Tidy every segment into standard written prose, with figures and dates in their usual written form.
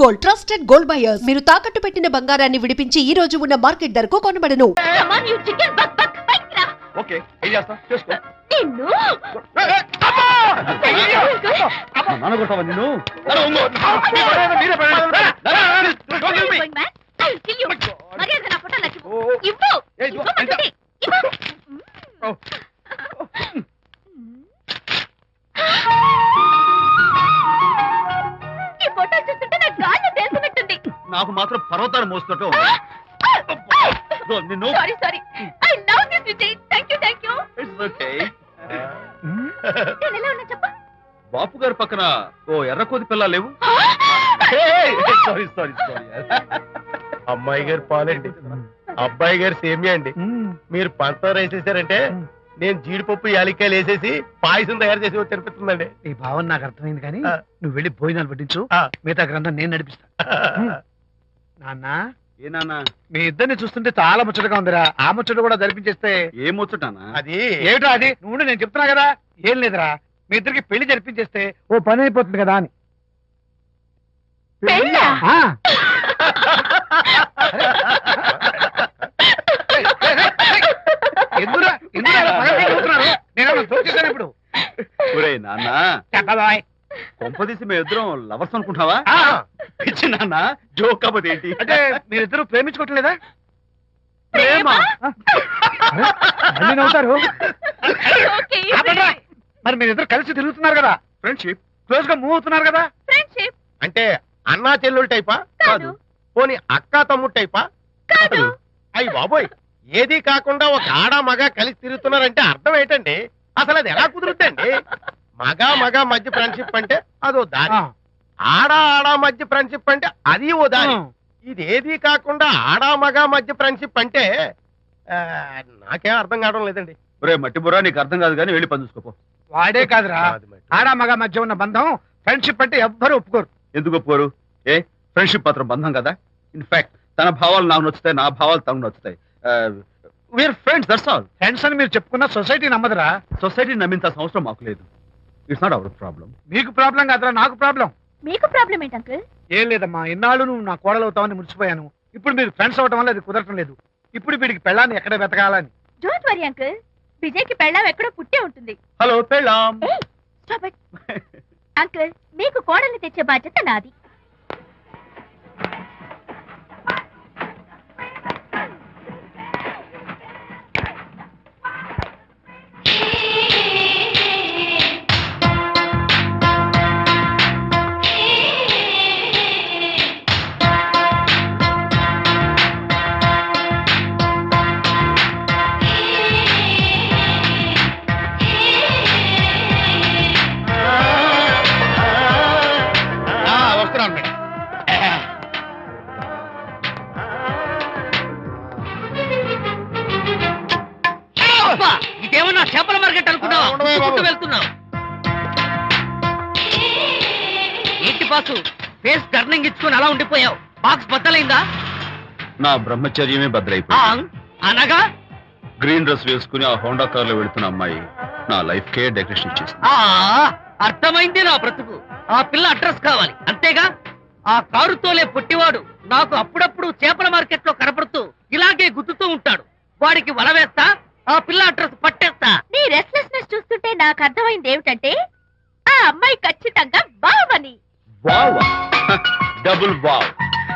Gold, trusted gold buyers. మీరు తాకట్టు పెట్టిన బంగారాన్ని విడిపించి ఈ రోజు ఉన్న మార్కెట్ ధరకు కొనబడను. ఓకే ఏం చేస్తా చేసుకో నిన్ను నానగొట్టావా నిన్ను నాకు మాత్రం పర్వతాలు మోస్తున్నట్టు నిన్ను బాపు గారి పక్కన ఓ ఎర్రకోతి పిల్ల లేవు. సారీ సారీ సారీ అమ్మాయి గారు పాలండి, అబ్బాయి గారు సేమియా అండి. మీరు పంచదార వేసేసారంటే నేను జీడిపప్పు యాలక్కాయలు వేసేసి పాయసం తయారు చేసి తినిపిస్తుందండి. ఈ భావన నాకు అర్థమైంది, కానీ నువ్వు వెళ్ళి భోజనాలు పట్టించు, మిగతా గ్రంథం నేను నడిపిస్తా. నాన్న ఏ నాన్న, మీ ఇద్దరిని చూస్తుంటే చాలా ముచ్చటగా ఉందిరా. ఆ ముచ్చట కూడా జరిపించేస్తే. ఏ ముచ్చటానా? అది ఏమిటో అది నువ్వు నేను చెప్తున్నా కదా. ఏం లేదురా, మీ ఇద్దరికి పెళ్లి జరిపించేస్తే ఓ పని అయిపోతుంది కదా అని. ఇప్పుడు నాన్న కొంపదీసి మేము ఇద్దరం లవర్స్ అనుకుంటావా? పిచ్చి నాన్న, జోక్ కాబట్టి ఏంటి అంటే మీరిద్దరు ప్రేమించుకోవట్లేదా? ప్రేమ నవ్వుతారు. మరి మీరిద్దరు కలిసి తిరుగుతున్నారు కదా, ఫ్రెండ్షిప్, క్లోజ్ గా మూవ్ అవుతున్నారు కదా. ఫ్రెండ్షిప్ అంటే అన్నా చెల్లెలు టైపా? కాదు. పోనీ అక్కా తమ్ముడు టైపా? కాదు. అయ్యి బాబోయ్, ఏది కాకుండా ఒక ఆడ మగ కలిసి తిరుగుతున్నారంటే అర్థం ఏంటండి? అసలు అది ఎలా కుదురుద్దండి? మగ మధ్య ఫ్రెండ్షిప్ అంటే అదో దారి, ఆడ మధ్య ఫ్రెండ్షిప్ అంటే అది ఓ దారి. ఇది ఏది కాకుండా ఆడ మగ మధ్య ఫ్రెండ్షిప్ అంటే నాకేం అర్థం కావడం లేదండి. ఒరే మట్టి బుర్రా, నీకు అర్థం కాదు కానీ వెళ్ళి పని చూసుకోపో. వాడే కాదురా, ఆడ మగ మధ్య ఉన్న బంధం ఫ్రెండ్షిప్ అంటే ఎవ్వరు ఒప్పుకోరు. ఎందుకు ఒప్పుకోరు? ఏ ఫ్రెండ్షిప్ మాత్రం బంధం కదా. ఇన్ఫాక్ట్ తన భావాలు నాకు నచ్చుతాయి, నా భావాలు తనకు నచ్చుతాయి. We are friends, that's all. Friends అని మీరు చెప్పుకున్న సొసైటీ నమ్మదురా. సొసైటీ నమ్మింత అవసరం మాకు లేదు. It's not our problem. మీకు ప్రాబ్లం కాదురా, నాకు ప్రాబ్లం. మీకు ప్రాబ్లం ఏంటి అంకుల్? ఏం లేదమ్మా, ఇన్నాళ్ళు నువ్వు నా కోడలు అవుతావని మురిసిపోయాను. ఇప్పుడు మీరు ఫ్రెండ్స్ అవటం వల్ల అది కుదరటం లేదు. ఇప్పుడు వీడికి పెళ్ళాన్ని ఎక్కడ వెతకాలని. డోంట్ వరీ అంకుల్, విజయ్కి పెళ్ళాం ఎక్కడో పుట్టే ఉంటుంది. హలో పెళ్ళాం. స్టాప్ ఇట్ అంకుల్, మీకు కోడల్ని తెచ్చే బాధ్యత నాది. ఇదేమన్నా చేపల మార్కెట్ అనుకున్నావా? వెళ్తున్నావు ఏంటి బాసు? ఫేస్ టర్నింగ్ ఇచ్చుకుని అలా ఉండిపోయావు. బాక్స్ బద్దలైందా? నా బ్రహ్మచర్యమే బద్దలైపోయింది. అనగా గ్రీన్ డ్రెస్ వేసుకుని ఆ హోండా కార్ లో వెళుతున్న అమ్మాయి నా లైఫ్ కే డెకరేషన్ ఇచ్చేసింది. అర్థమైంది నా బ్రతుకు. ఆ పిల్ల అడ్రస్ కావాలి అంతేగా. ఆ కారుతోలే పొట్టివాడు నాకు అప్పుడప్పుడు చేపల మార్కెట్ లో కనపడుతూ ఇలాగే గుద్దుతూ ఉంటాడు. వాడికి వల వేస్తా, ఆ పిల్ల అడ్రస్ పట్టేస్తా. నీ రెస్ట్లెస్నెస్ చూస్తుంటే నాకు అర్థమైంది ఏమిటంటే ఆ అమ్మాయి ఖచ్చితంగా బావని. Wow, double wow.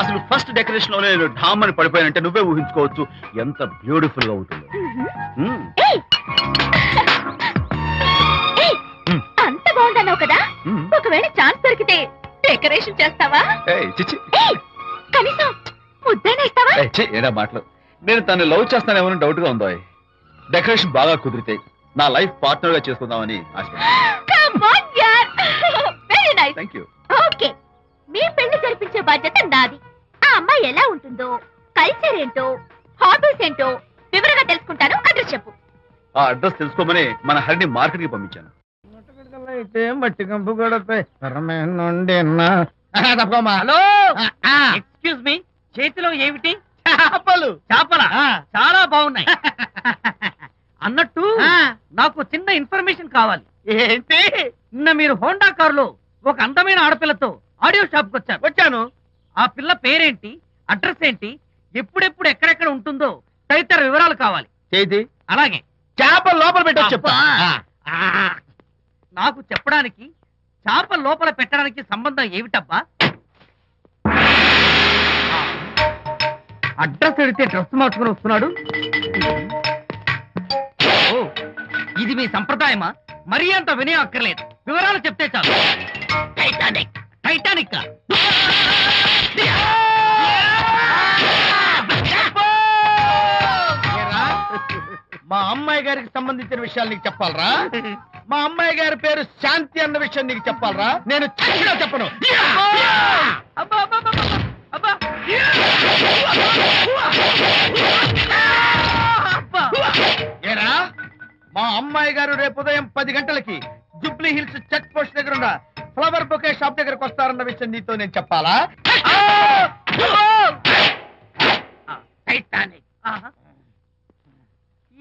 అసలు ఫస్ట్ డెకరేషన్ లో నేను ఢామ్ అని పడిపోయానంటే నువ్వే ఊహించుకోవచ్చు ఎంత బ్యూటిఫుల్ గా ఉంటుందో. అంత బాగుందన్నావు కదా, ఒకవేళ ఛాన్స్ దొరికితే డెకరేషన్ చేస్తావా? కనీసం ముద్దైనా ఇస్తావా? ఏడా మాటలు. నేను తను లవ్ చేస్తానేమో డౌట్ గా ఉందో. డెకరేషన్ బాగా కుదిరితే నా లైఫ్ పార్ట్నర్ గా చేసుకుందామని ఓకే, మీ పెళ్లి జరిపించే బాధ్యత నాది. ఆ అమ్మాయి ఎలా ఉంటుందో, కల్చర్ ఏంటో, హాబీస్ ఏంటో వివరంగా తెలుసుకుంటాను. అడ్రస్ చెప్పు. ఆ అడ్రస్ తెలుసుకోమని మన హరిని మార్కెట్ కి పంపించాను. మట్టి కంపు కూడా హలో, ఎక్స్క్యూజ్ మీ, చేతిలో ఏమిటి? చేపలు. చేపల చాలా బాగున్నాయి. అన్నట్టు నాకు చిన్న ఇన్ఫర్మేషన్ కావాలి. ఏంటి? నిన్న మీరు హోండా కారులో ఒక అందమైన ఆడపిల్లతో ఆడియో షాప్ కు వచ్చాను. ఆ పిల్ల పేరేంటి, అడ్రస్ ఏంటి, ఎప్పుడెప్పుడు ఎక్కడెక్కడ ఉంటుందో తదితర వివరాలు కావాలి. చేతి అలాగే. చేప లోపల పెట్టొచ్చు. అబ్బా! ఆ, నాకు చెప్పడానికి చేప లోపల పెట్టడానికి సంబంధం ఏమిటబ్బా? అడ్రస్ అడిగితే డ్రెస్ మార్చుకుని వస్తున్నాడు. ఓ, ఇది మీ సంప్రదాయమా? మరీ అంత వినయం అక్కర్లేదు, వివరాలు చెప్తే చాలు. టైటానిక్. టైటానిక్ మా అమ్మాయి గారికి సంబంధించిన విషయాలు నీకు చెప్పాలరా? మా అమ్మాయి గారి పేరు శాంతి అన్న విషయం నీకు చెప్పాలరా? నేను చచ్చినా చెప్పను. అబ్బా, అబ్బా, అబ్బా, అబ్బా. అబ్బా. ఏరా, మా అమ్మాయి గారు రేపు ఉదయం 10 గంటలకి జూబ్లీ హిల్స్ చెక్ పోస్ట్ దగ్గర ఉన్న ఫ్లవర్ బొకే షాప్ దగ్గరకు వస్తారన్న విషయం నీతో నేను చెప్పాలా? టైటానిక్. ఆహా.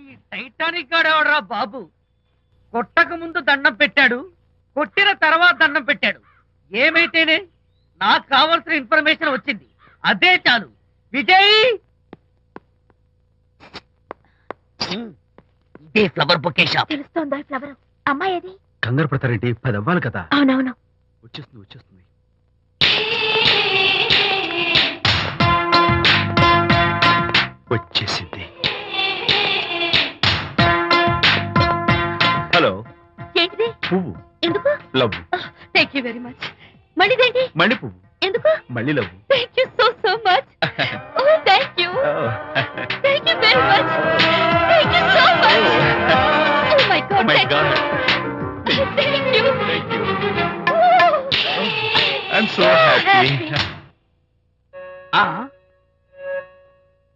ఈ టైటానిక్ గాడెవడరా బాబు? కొట్టక ముందు దండం పెట్టాడు, కొట్టిన తర్వాత దండం పెట్టాడు. ఏమైతేనే నాకు కావాల్సిన ఇన్ఫర్మేషన్ వచ్చింది, అదే చాలు. విజయ్, ఇదే ఫ్లవర్ బొకే షాప్. తెలుస్తోందా ఫ్లవర్? అమ్మాయి ఏది? కంగారు పడతారేంటి? 10 అవ్వాలి కదా. అవునవును. వచ్చేస్తుంది. వచ్చేసింది. హలో. ఏంటిది? పువ్వు. ఎందుకు? Love. Thank you very much. మళ్ళీదేంటి? మళ్ళీ పువ్వు. ఎందుకు? మళ్ళీ love. Thank you so much. Oh thank you. Thank you very much. Thank you so much. Oh my God. My God. Thank you. I'm so happy.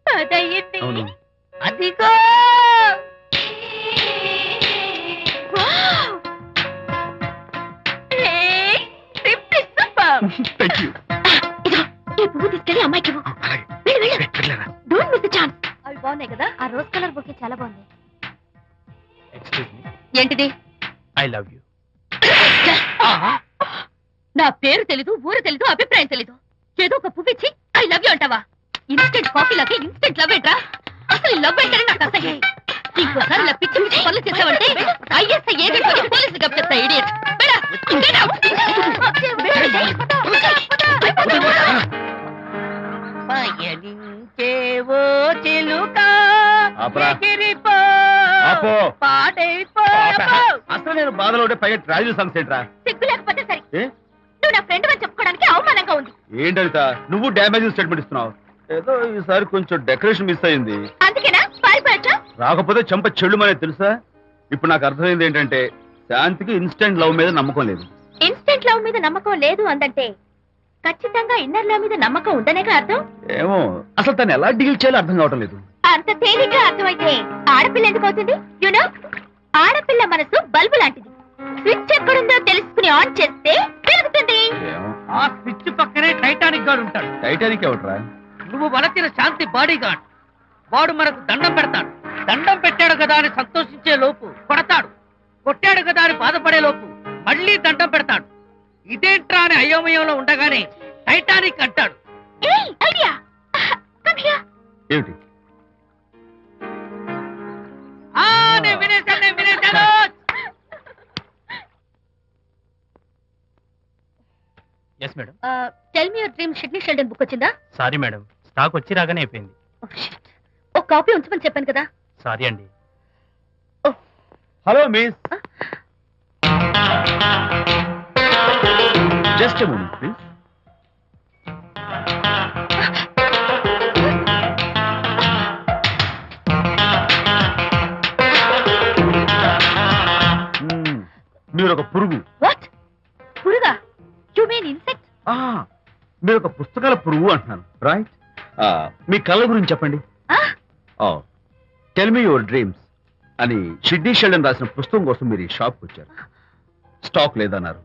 అదయ్యింది. అవును. అదిగో. Thank you. ఈ పువ్వు తీసుకెళ్ళి అమ్మాయికి ఇవ్వు. Don't miss the chance. అవి బాగున్నాయి కదా? ఆ రోజ్ కలర్ బొకే చాలా బాగుంది. Excuse me. ఏంటిది? I love you. నా పేరు తెలీదు, ఊరు తెలీదు, అభిప్రాయం తెలీదు. ఏదో ఒక పువ్వు ఇచ్చి ఐ లవ్ యూ అంటావా? ఇన్స్టెంట్ కాఫీ లాగే ఇన్స్టెంట్ లవ్ ఏంట్రా? అసలు లవ్ ఏంటని నాకు అసహ్యం. ఇంకోసారి ఇలా పిచ్చి పిచ్చి పనులు చేసావంటే ఐఎస్ఐ ఏజెంట్ వచ్చి పోలీసులు కప్పిస్తా. ఇడియట్. పయనించేవో చిలుక ఆపరా. ఎగిరిపో, ఆపో. పాడైపో. అసలు నేను బాధలో ఉంటే పైగా ట్రాజడీ సాంగ్స్ ఏంట్రా? సిగ్గు లేకపోతే సరే. ఏ? నువ్వు నా ఫ్రెండ్ అని చెప్పుకోవడానికి అవమానంగా ఉంది. ఏంటంట నువ్వు డ్యామేజింగ్ స్టేట్మెంట్ ఇస్తున్నావు? ఏదో ఈసారి కొంచెం డెకరేషన్ మిస్ అయింది. అందుకేనా పారిపోయచ్చా? రాకపోతే చెంప చెల్లుమనే తెలుసా? ఇప్పుడు నాకు అర్థమైంది ఏంటంటే శాంతికి ఇన్స్టెంట్ లవ్ మీద నమ్మకం లేదు. ఇన్స్టెంట్ లవ్ మీద నమ్మకం లేదు అందంటే ఖచ్చితంగా ఇన్నర్ లవ్ మీద నమ్మకం ఉందనేగా అర్థం. ఏమో అసలు తను ఎలా డీల్ చేయాలో అర్థం కావటం లేదు. అంత తేలిగ్గా అర్థమైతే ఆడపిల్ల ఎందుకు అవుతుంది? యునో, ఆడపిల్ల మనసు బల్బు లాంటిది. స్విచ్ ఎక్కడుందో తెలుసుకుని ఆన్ చేస్తే పెరుగుతుంది. ఏమో. ఆ స్విచ్ పక్కనే టైటానిక్ గాడు ఉంటాడు. టైటానిక్ ఎవట్రా? నువ్వు వలచిన శాంతి బాడీ గార్డ్. వాడు మనకు దండం పెడతాడు. దండం పెట్టాడు కదా అని సంతోషించే లోపు కొడతాడు. కొట్టాడు కదా అని బాధపడే లోపు మళ్ళీ దండం పెడతాడు. ఇదేంట్రా అని అయోమయంలో ఉండగానే టైటానిక్ అంటాడు. ఏయ్, ఐడియా. Come here. ఏమిటి? నేను వినేశాను. Yes madam. Tell me your dream Sidney Sheldon book వచ్చిందా? సారీ మేడం, స్టాక్ వచ్చి రాగానే అయిపోయింది. ఒక కాపీ ఉంచమని చెప్పాను కదా. సారీ అండి. Hello miss. Just a moment please. మీరు ఒక పురుగు. వాట్? పురుగా? You mean insect? మీరు ఒక పుస్తకాల పురుగు అంటున్నాను, రైట్? మీ కళ గురించి చెప్పండి. టెల్ మీ యువర్ డ్రీమ్స్ అని షిడ్నీ షెల్డన్ రాసిన పుస్తకం కోసం మీరు ఈ షాప్కి వచ్చారు. స్టాక్ లేదన్నారు.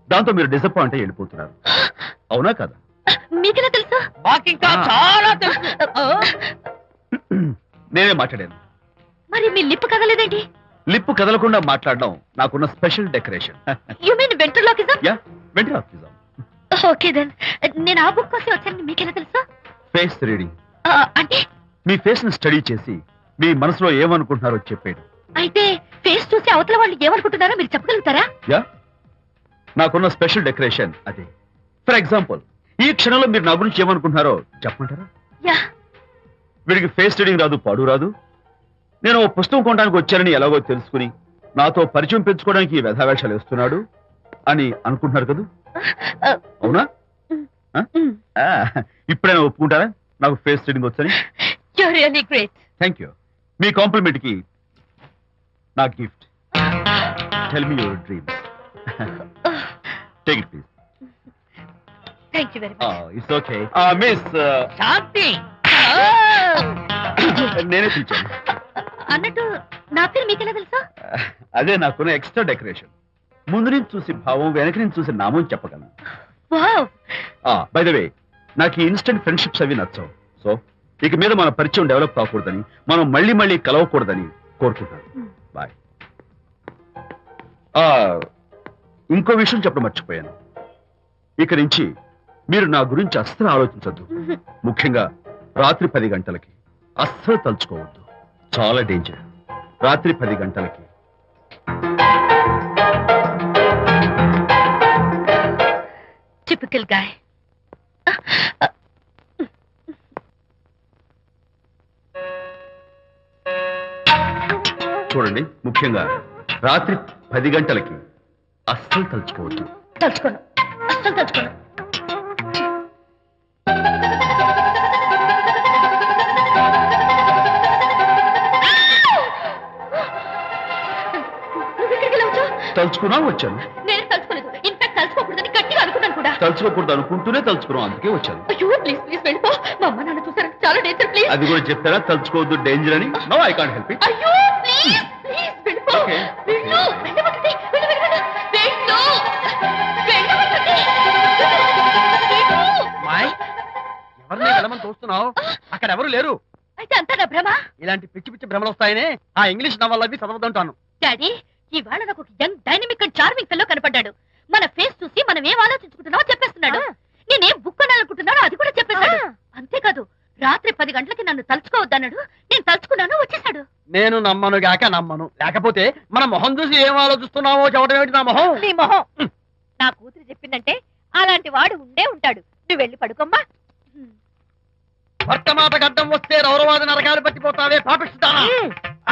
దాంతో మీరు డిసప్పాయింట్ అయ్యి వెళ్ళిపోతున్నారు. అవునా కదా? మీకెలా తెలుసు? మాకింకా చాలా తెలుసు. నేనే మాట్లాడాను. మరి మీ లిప్ కదలేదేంటి? లిప్పు కదలకుండా మాట్లాడడం నాకున్న special decoration. You mean ventriloquism? Yeah, ventriloquism. Okay then. నేను ఆ బుక్ కోసం వచ్చాను, మీకెలా తెలుసు? Face reading. అంటే మీ ఫేస్ ని స్టడీ చేసి మీ మనసులో ఏమనుకుంటున్నారో చెప్పేది. అయితే ఫేస్ చూసి అవతల వాళ్ళు ఏమనుకుంటున్నారో మీరు చెప్పగలుగుతారా? యా, నాకున్న స్పెషల్ డెకరేషన్ అదే. ఫర్ ఎగ్జాంపుల్, ఈ క్షణంలో మీరు నా గురించి ఏమనుకుంటున్నారో చెప్పమంటారా? యా. వీడికి ఫేస్ రీడింగ్ రాదు, పాడు రాదు. నేను ఓ పుస్తకం కొనడానికి వచ్చానని ఎలాగో తెలుసుకుని నాతో పరిచయం పెంచుకోవడానికి ఈ వ్యధావేషాలు వేస్తున్నాడు అని అనుకుంటున్నారు కదా? అవునా? ఇప్పుడైనా ఒప్పుకుంటారా నాకు ఫేస్ రీడింగ్ వచ్చని? You are really great. Thank you. మీ కాంప్లిమెంట్ కి నా gift. Tell me your dreams. Take it please. Thank you very much. It's okay. Miss Shanti. నేనే పిలిచాను. అన్నట్టు నా పేరు మీకెలా తెలుసా? అదే నాకున్న ఎక్స్ట్రా డెకరేషన్. ముందు నుంచి చూసి భావం, వెనక నుంచి చూసి నామం చెప్పగలను. వావ్. బై ద వే, నాకు ఈ ఇన్స్టెంట్ ఫ్రెండ్షిప్స్ అవి నచ్చవు. సో ఇక మీద మన పరిచయం డెవలప్ కాకూడదని, మనం మళ్ళీ మళ్ళీ కలవకూడదని కోరుకుంటాను. బాయ్. ఇంకో విషయం చెప్పడం మర్చిపోయాను. ఇక నుంచి మీరు నా గురించి అస్సలు ఆలోచించద్దు. ముఖ్యంగా రాత్రి 10 గంటలకి అస్సలు తలుచుకోవద్దు. చాలా డేంజర్. రాత్రి 10 గంటలకి. Typical guy. చూడండి, ముఖ్యంగా రాత్రి 10 గంటలకి అస్సలు తలుచుకోవద్దు. తలుచుకోను, అస్సలు తలుచుకోను. తలుచుకున్నా వచ్చాను. నేను తలుచుకోలేదు. ఇన్ఫాక్ట్ తలుచుకోకూడదని గట్టిగా అనుకున్నాను కూడా. తలుచుకోకూడదు అనుకుంటూనే తలుచుకున్నాం, అందుకే వచ్చాను. అయ్యో ప్లీజ్ ప్లీజ్ వెళ్ళిపో. మా అమ్మ నాన్న చూసారు, చాలా డేంజర్. ప్లీజ్. అది కూడా చెప్తారా తలుచుకోవద్దు డేంజర్ అని? No, I can't help it. అయ్యో ప్లీజ్ ప్లీజ్ వెళ్ళిపో. Okay. వెళ్ళు, వెళ్ళవద్దండి. వెళ్ళు వెళ్ళు వెళ్ళు. వెళ్ళు. వెళ్ళవద్దండి. వెళ్ళు. మాయ్, ఎవరిని వెళ్ళమని చూస్తున్నావు? అక్కడ ఎవరు లేరు. అయితే అంతా నా భ్రమ. ఇలాంటి పిచ్చి పిచ్చి భ్రమలు వస్తాయనే ఆ ఇంగ్లీష్ నవల్ అవి చదవదంటాను. డాడీ, ఇవాళ నాకు ఒక young dynamic and charming fellow కనపడ్డాడు. మన ఫేస్ చూసి మనం ఏం ఆలోచించుకుంటున్నామో చెప్పేస్తున్నాడు. నేనేం బుక్ కొనాలనుకుంటున్నానో అది కూడా చెప్పేశాడు. అంతేకాదు, రాత్రి 10 గంటలకి నన్ను తలుచుకోవద్దన్నాడు. నేను తలుచుకున్నాను, వచ్చేసాడు. నేను నమ్మను గాక నమ్మను. లేకపోతే మన మొహం చూసి ఏం ఆలోచిస్తున్నావో చెప్పడం ఏమిటి? నా మొహం. నీ మొహం. నా కూతురు చెప్పిందంటే అలాంటి వాడు ఉండే ఉంటాడు. నువ్వు వెళ్ళి పడుకోమ్మా. భర్త మాట గడ్డం వస్తే రౌరవాది నరకాలు పట్టిపోతావే పాపిస్తానా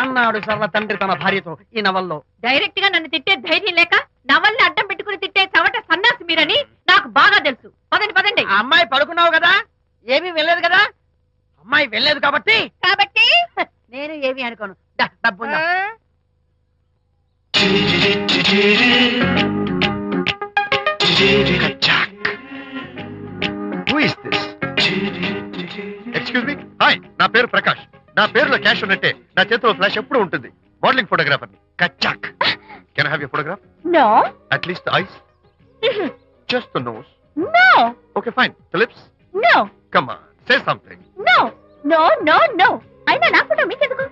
అన్నాడు సరళ తండ్రి తన భార్యతో ఈ నవల్లో. డైరెక్ట్ గా నన్ను తిట్టే ధైర్యం లేక నవల్ని అడ్డం పెట్టుకుని తిట్టే చవట సన్నాసి మీరని నాకు బాగా తెలుసు. పదండి పదండి. ఆ అమ్మాయి పడుకున్నావు కదా, ఏమీ వెళ్ళలేదు కదా. అమ్మాయి వెళ్ళలేదు కాబట్టి నేను ఏమీ అనుకోను. డబ్బు ఎక్స్క్యూజ్ మీ. హాయ్, నా పేరు ప్రకాష్. నా పేరులో క్యాష్ ఉన్నట్టే నా చేతిలో ఫ్లాష్ ఎప్పుడు ఉంటుంది. మోడలింగ్ ఫోటోగ్రాఫర్ ని. కచ్చాక్. Can I have your photograph? No. At least the eyes, just the nose. No. Okay fine. The lips? No. Come on, say something. No no no no. అయినా నా ఫోటో మీకెందుకు?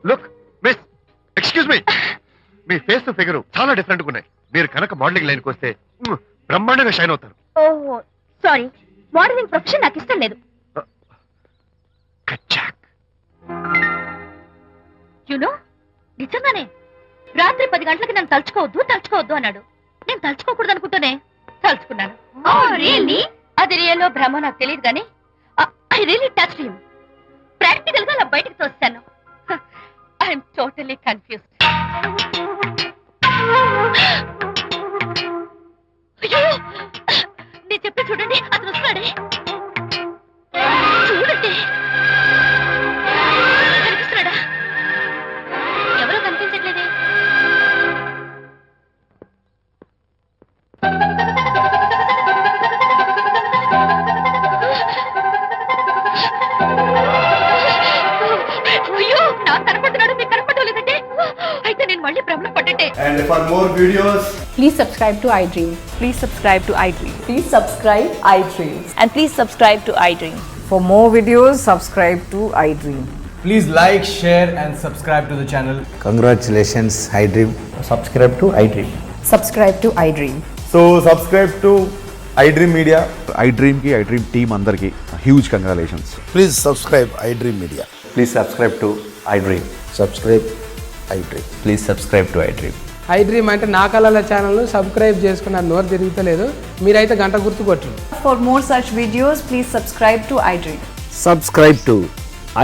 Look miss, excuse me. మీ face figure చాలా డిఫరెంట్ గా ఉన్నాయి. మీరు కనుక మోడలింగ్ లైన్కి వస్తే బ్రహ్మాండంగా షైన్ అవుతారు. ఓహో సారీ, మోడలింగ్ ప్రొఫెషన్ నాకు ఇష్టం లేదు. కచ్చాక్. యునో, నిజంగానే రాత్రి 10 గంటలకి నన్ను తలుచుకోవద్దు అన్నాడు. నేను తలుచుకోకూడదు అనుకుంటూనే తలుచుకున్నాను. అది రియల్లో భ్రమ నాకు తెలియదు కానీ I really touched him. Practical గా అలా బయటకు తోస్తాను. I'm totally confused. అయ్యో, నేను చెప్పి చూడండి, అతను వస్తున్నాడే. చూడండి, కనిపిస్తున్నాడా? ఎవరో కనిపించట్లేదే. అయ్యో, నాకు కనపడుతున్నాడు, మీకు కనపడలేదు. అయితే నేను మళ్ళీ భ్రమలో పడ్డట్టే. And for more videos, please subscribe to iDream. Please subscribe to iDream. Please subscribe iDream. And please subscribe to iDream. For more videos, subscribe to iDream. please like, share and subscribe to the channel. iDream Media. iDream కి iDream team అందరికి huge congratulations. Please subscribe iDream Media. Please subscribe to iDream. Subscribe iDream. Please subscribe to iDream. iDream అంటే నా కళల ఛానల్ను subscribe చేసుకున్న నోరు తిరుగుతలేదు. మీరైతే గంట గుర్తు కొట్టండి. For more such videos, please subscribe to iDream. Subscribe to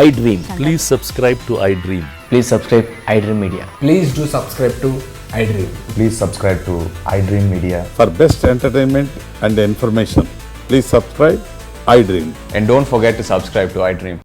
iDream. Please subscribe to iDream. Please subscribe iDream Media. Please do subscribe to iDream. Please subscribe to iDream Media. For best entertainment and information, please subscribe iDream. And don't forget to subscribe to iDream.